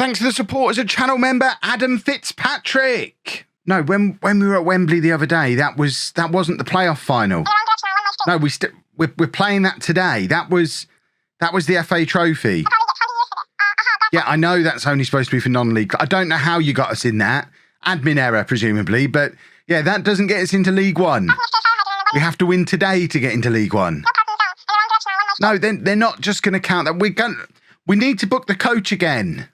Thanks to the support as a channel member, Adam Fitzpatrick. No, when we were at Wembley the other day, that wasn't the playoff final. No, we're playing that today. That was the FA Trophy. Yeah, I know that's only supposed to be for non-league. I don't know how you got us in that. Admin error, presumably. But yeah, that doesn't get us into League One. We have to win today to get into League One. No, they're not just going to count that. We need to book the coach again.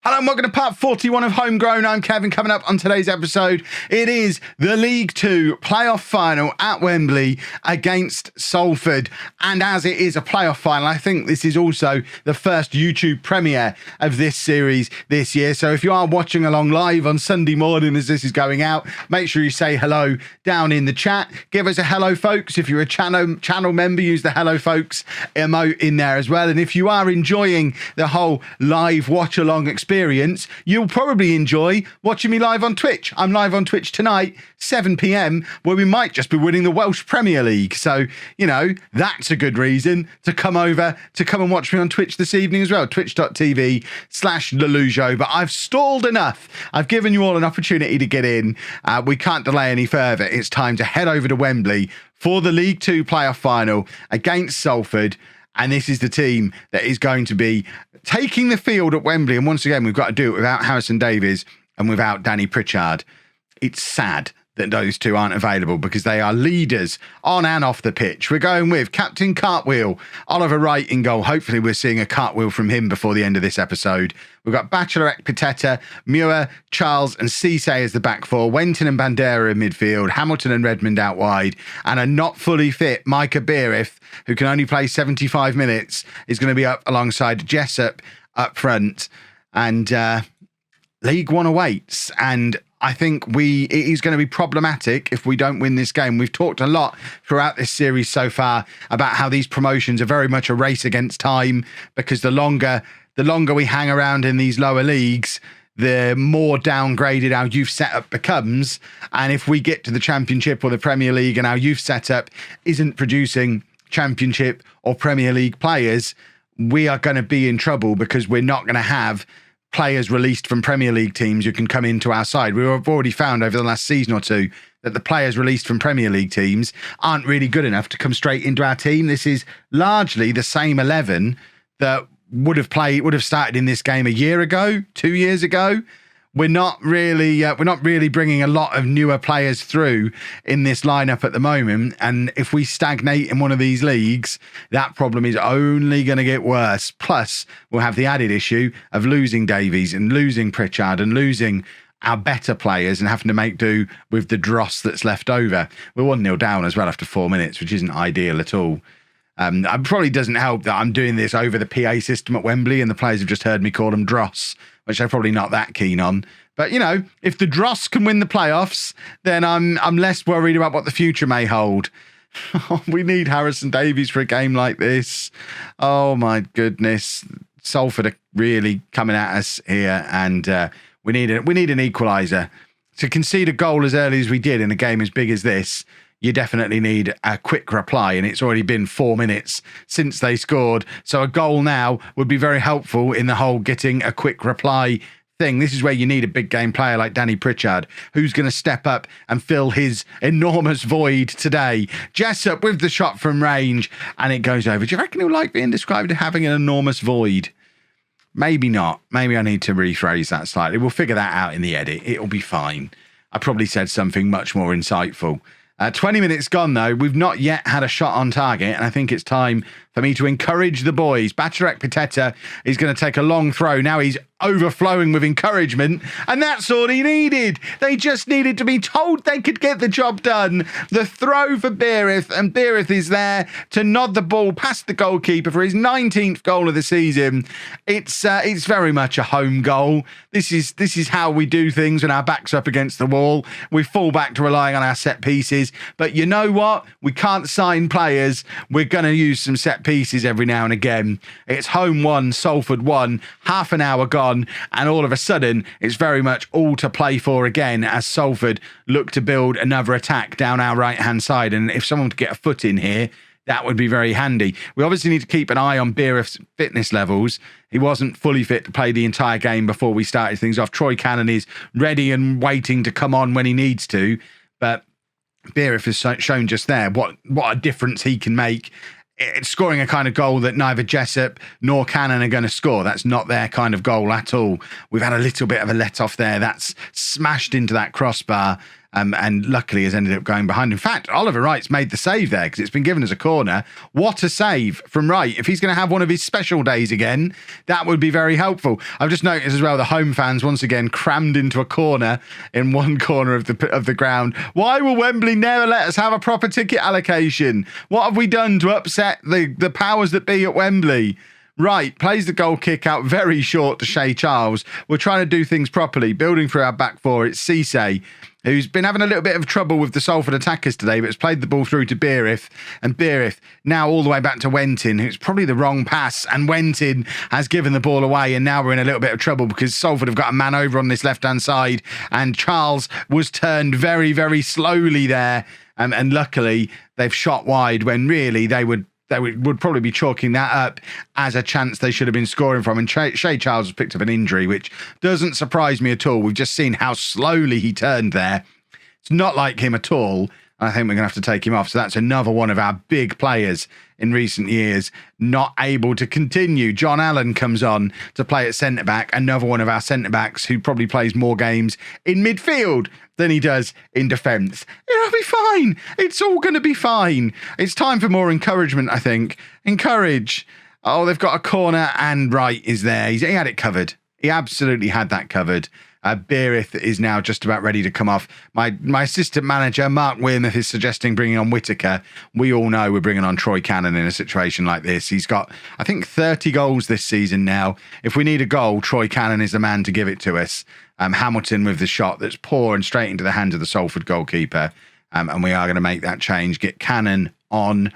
Hello and welcome to part 41 of Homegrown. I'm Kevin. Coming up on today's episode, it is the League Two playoff final at Wembley against Salford. And as it is a playoff final, I think this is also the first YouTube premiere of this series this year. So if you are watching along live on Sunday morning as this is going out, make sure you say hello down in the chat. Give us a hello, folks. If you're a channel member, use the hello, folks emote in there as well. And if you are enjoying the whole live watch along experience, you'll probably enjoy watching me live on Twitch. I'm live on Twitch tonight, 7 p.m, where we might just be winning the Welsh Premier League. So, you know, that's a good reason to come and watch me on Twitch this evening as well. Twitch.tv/LOLLUJO. But I've stalled enough. I've given you all an opportunity to get in. We can't delay any further. It's time to head over to Wembley for the League Two playoff final against Salford. And this is the team that is going to be taking the field at Wembley. And once again, we've got to do it without Harrison Davies and without Danny Pritchard. It's sad that those two aren't available because they are leaders on and off the pitch. We're going with Captain Cartwheel, Oliver Wright in goal. Hopefully we're seeing a cartwheel from him before the end of this episode. We've got Bachelorette, Pateta, Muir, Charles and Cisse as the back four, Wenton and Bandera in midfield, Hamilton and Redmond out wide, and a not fully fit Micah Beerith, who can only play 75 minutes, is going to be up alongside Jessup up front. And League One awaits, and I think it is going to be problematic if we don't win this game. We've talked a lot throughout this series so far about how these promotions are very much a race against time, because the longer we hang around in these lower leagues, the more downgraded our youth setup becomes. And if we get to the Championship or the Premier League and our youth setup isn't producing Championship or Premier League players, we are going to be in trouble, because we're not going to have players released from Premier League teams who can come into our side. We've already found over the last season or two that the players released from Premier League teams aren't really good enough to come straight into our team. This is largely the same 11 that would have started in this game a year ago, 2 years ago. We're not really bringing a lot of newer players through in this lineup at the moment. And if we stagnate in one of these leagues, that problem is only going to get worse. Plus, we'll have the added issue of losing Davies and losing Pritchard and losing our better players and having to make do with the dross that's left over. We're 1-0 down as well after 4 minutes, which isn't ideal at all. It probably doesn't help that I'm doing this over the PA system at Wembley and the players have just heard me call them dross, which they're probably not that keen on. But, you know, if the dross can win the playoffs, then I'm less worried about what the future may hold. We need Harrison Davies for a game like this. Oh, my goodness. Salford are really coming at us here, and we need an equaliser. To concede a goal as early as we did in a game as big as this, you definitely need a quick reply, and it's already been 4 minutes since they scored. So a goal now would be very helpful in the whole getting a quick reply thing. This is where you need a big game player like Danny Pritchard, who's going to step up and fill his enormous void today. Jessup with the shot from range, and it goes over. Do you reckon he'll like being described as having an enormous void? Maybe not. Maybe I need to rephrase that slightly. We'll figure that out in the edit. It'll be fine. I probably said something much more insightful. 20 minutes gone, though. We've not yet had a shot on target, and I think it's time for me to encourage the boys. Bachelorette Pateta is going to take a long throw. Now he's overflowing with encouragement, and that's all he needed. They just needed to be told they could get the job done. The throw for Beerith, and Beerith is there to nod the ball past the goalkeeper for his 19th goal of the season. It's very much a home goal. This is how we do things when our back's up against the wall. We fall back to relying on our set pieces. But you know what? We can't sign players. We're going to use some set pieces every now and again. It's Holme 1, Salford 1, half an hour gone, and all of a sudden it's very much all to play for again as Salford look to build another attack down our right-hand side. And if someone could get a foot in here, that would be very handy. We obviously need to keep an eye on Beereth's fitness levels. He wasn't fully fit to play the entire game before we started things off. Troy Cannon is ready and waiting to come on when he needs to, but Beereth has shown just there what a difference he can make. It's scoring a kind of goal that neither Jessup nor Cannon are going to score. That's not their kind of goal at all. We've had a little bit of a let-off there. That's smashed into that crossbar and luckily has ended up going behind. In fact, Oliver Wright's made the save there because it's been given as a corner. What a save from Wright. If he's going to have one of his special days again, that would be very helpful. I've just noticed as well the home fans once again crammed into a corner in one corner of the ground. Why will Wembley never let us have a proper ticket allocation? What have we done to upset the powers that be at Wembley? Right, plays the goal kick out very short to Shay Charles. We're trying to do things properly, building through our back four. It's Cisse, who's been having a little bit of trouble with the Salford attackers today, but has played the ball through to Beereth. And Beereth now all the way back to Wentin, who's probably the wrong pass. And Wentin has given the ball away. And now we're in a little bit of trouble because Salford have got a man over on this left-hand side. And Charles was turned very, very slowly there. And luckily, they've shot wide when really they would probably be chalking that up as a chance they should have been scoring from. And Shay Charles has picked up an injury, which doesn't surprise me at all. We've just seen how slowly he turned there. It's not like him at all. I think we're going to have to take him off. So that's another one of our big players in recent years not able to continue. John Allen comes on to play at centre-back, another one of our centre-backs who probably plays more games in midfield than he does in defence. It'll be fine. It's all going to be fine. It's time for more encouragement, I think. Encourage. Oh, they've got a corner and Wright is there. He had it covered. He absolutely had that covered. Beereth is now just about ready to come off. My assistant manager, Mark Wearmouth, is suggesting bringing on Whittaker. We all know we're bringing on Troy Cannon in a situation like this. He's got, I think, 30 goals this season now. If we need a goal, Troy Cannon is the man to give it to us. Hamilton with the shot that's poor and straight into the hands of the Salford goalkeeper. And we are going to make that change. Get Cannon on.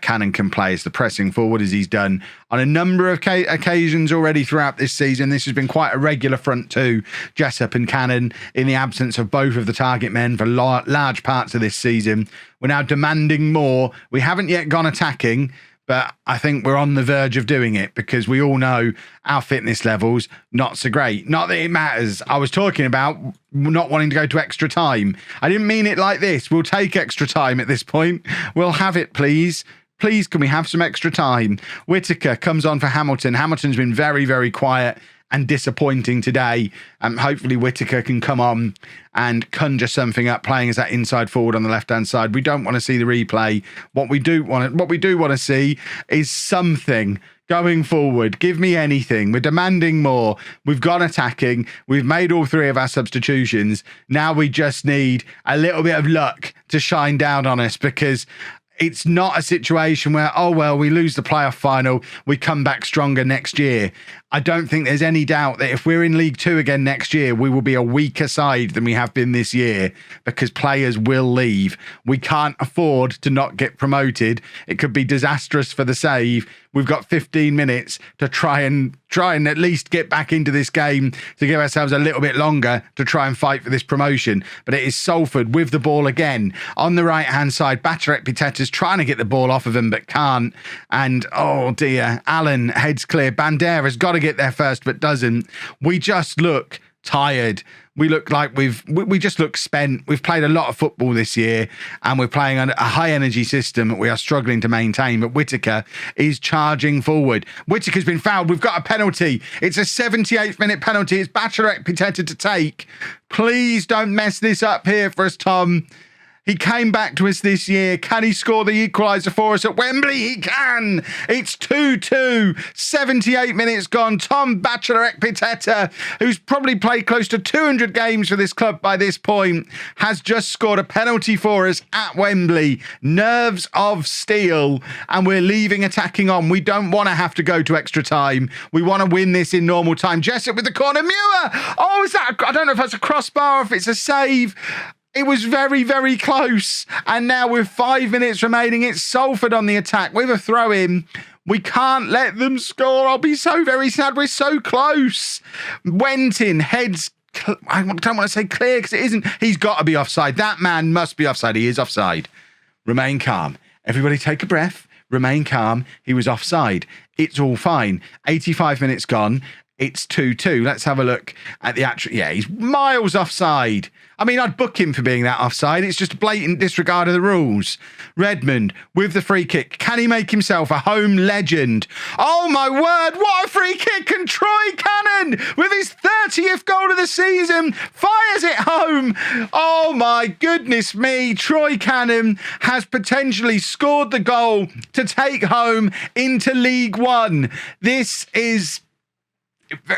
Cannon can play as the pressing forward, as he's done on a number of occasions already throughout this season. This has been quite a regular front two, Jessup and Cannon, in the absence of both of the target men for large parts of this season. We're now demanding more. We haven't yet gone attacking, but I think we're on the verge of doing it because we all know our fitness levels, not so great. Not that it matters. I was talking about not wanting to go to extra time. I didn't mean it like this. We'll take extra time at this point. We'll have it, please. Please, can we have some extra time? Whittaker comes on for Hamilton. Hamilton's been very, very quiet and disappointing today. Hopefully Whittaker can come on and conjure something up, playing as that inside forward on the left-hand side. We don't want to see the replay. What we do want to see is something going forward. Give me anything. We're demanding more. We've gone attacking. We've made all three of our substitutions. Now we just need a little bit of luck to shine down on us, because it's not a situation where, oh, well, we lose the playoff final, we come back stronger next year. I don't think there's any doubt that if we're in League Two again next year, we will be a weaker side than we have been this year, because players will leave. We can't afford to not get promoted. It could be disastrous for the save. We've got 15 minutes to try and at least get back into this game, to give ourselves a little bit longer to try and fight for this promotion. But it is Salford with the ball again on the right-hand side. Batarek Piteta's trying to get the ball off of him, but can't. And, oh dear, Allen heads clear. Bandera's got to get there first, but doesn't. We just look tired. We look like we just look spent. We've played a lot of football this year and we're playing a high energy system that we are struggling to maintain, but Whittaker is charging forward. Whittaker's been fouled. We've got a penalty. It's a 78th minute penalty. It's Batarek Piteta to take. Please don't mess this up here for us, Tom. He came back to us this year. Can he score the equaliser for us at Wembley? He can. It's 2-2. 78 minutes gone. Tom Batarek Piteta, who's probably played close to 200 games for this club by this point, has just scored a penalty for us at Wembley. Nerves of steel. And we're leaving attacking on. We don't want to have to go to extra time. We want to win this in normal time. Jessup with the corner. Muir. Oh, is that? I don't know if that's a crossbar or if it's a save. It was very, very close. And now with 5 minutes remaining, it's Salford on the attack with a throw-in. We can't let them score. I'll be so very sad. We're so close. Went in, heads. I don't want to say clear because it isn't. He's got to be offside. That man must be offside. He is offside. Remain calm. Everybody take a breath. Remain calm. He was offside. It's all fine. 85 minutes gone. It's 2-2. Let's have a look at the actual... Yeah, he's miles offside. I mean, I'd book him for being that offside. It's just a blatant disregard of the rules. Redmond with the free kick. Can he make himself a home legend? Oh, my word. What a free kick. And Troy Cannon, with his 30th goal of the season, fires it home. Oh, my goodness me. Troy Cannon has potentially scored the goal to take home into League One. This is...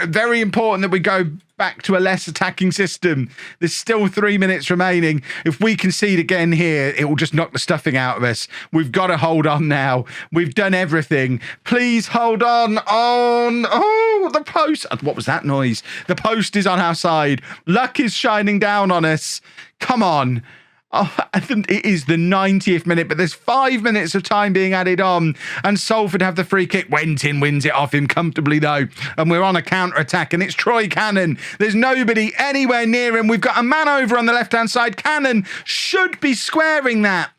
very important that we go back to a less attacking system. There's still 3 minutes remaining. If we concede again here, it will just knock the stuffing out of us. We've got to hold on now. We've done everything. Please hold on. Oh, the post. What was that noise? The post is on our side. Luck is shining down on us. Come on. Oh, it is the 90th minute, but there's 5 minutes of time being added on, and Salford have the free kick. Went in, wins it off him comfortably, though, and we're on a counter-attack, and it's Troy Cannon. There's nobody anywhere near him. We've got a man over on the left-hand side. Cannon should be squaring that,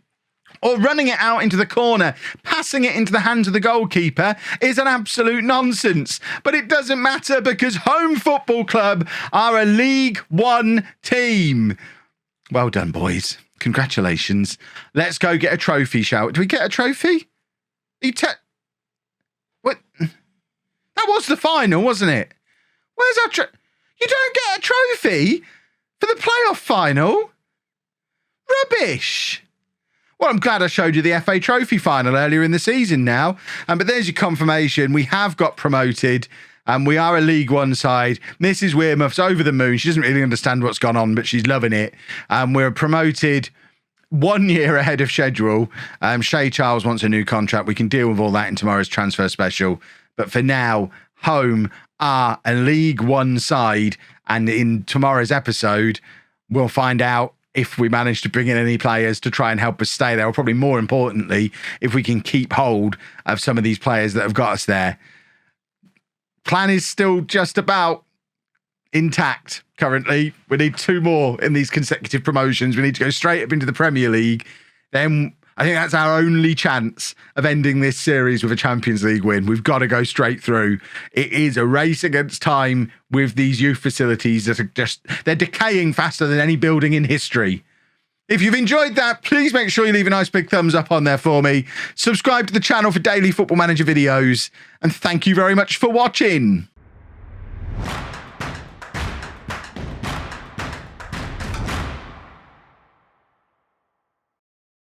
or running it out into the corner. Passing it into the hands of the goalkeeper is an absolute nonsense. But it doesn't matter because Holme Football Club are a League One team. Well done, boys. Congratulations. Let's go get a trophy, shall we? Do we get a trophy? What? That was the final, wasn't it? Where's our You don't get a trophy for the playoff final? Rubbish. Well, I'm glad I showed you the FA Trophy final earlier in the season now. But there's your confirmation. We have got promoted. And we are a League One side. Mrs Wearmouth's over the moon. She doesn't really understand what's gone on, but she's loving it. We're promoted 1 year ahead of schedule. Shay Charles wants a new contract. We can deal with all that in tomorrow's transfer special. But for now, Holme are a League One side. And in tomorrow's episode, we'll find out if we manage to bring in any players to try and help us stay there. Or probably more importantly, if we can keep hold of some of these players that have got us there. Plan is still just about intact currently. We need 2 more in these consecutive promotions. We need to go straight up into the Premier League. Then I think that's our only chance of ending this series with a Champions League win. We've got to go straight through. It is a race against time with these youth facilities that are they're decaying faster than any building in history. If you've enjoyed that, please make sure you leave a nice big thumbs up on there for me. Subscribe to the channel for daily Football Manager videos. And thank you very much for watching.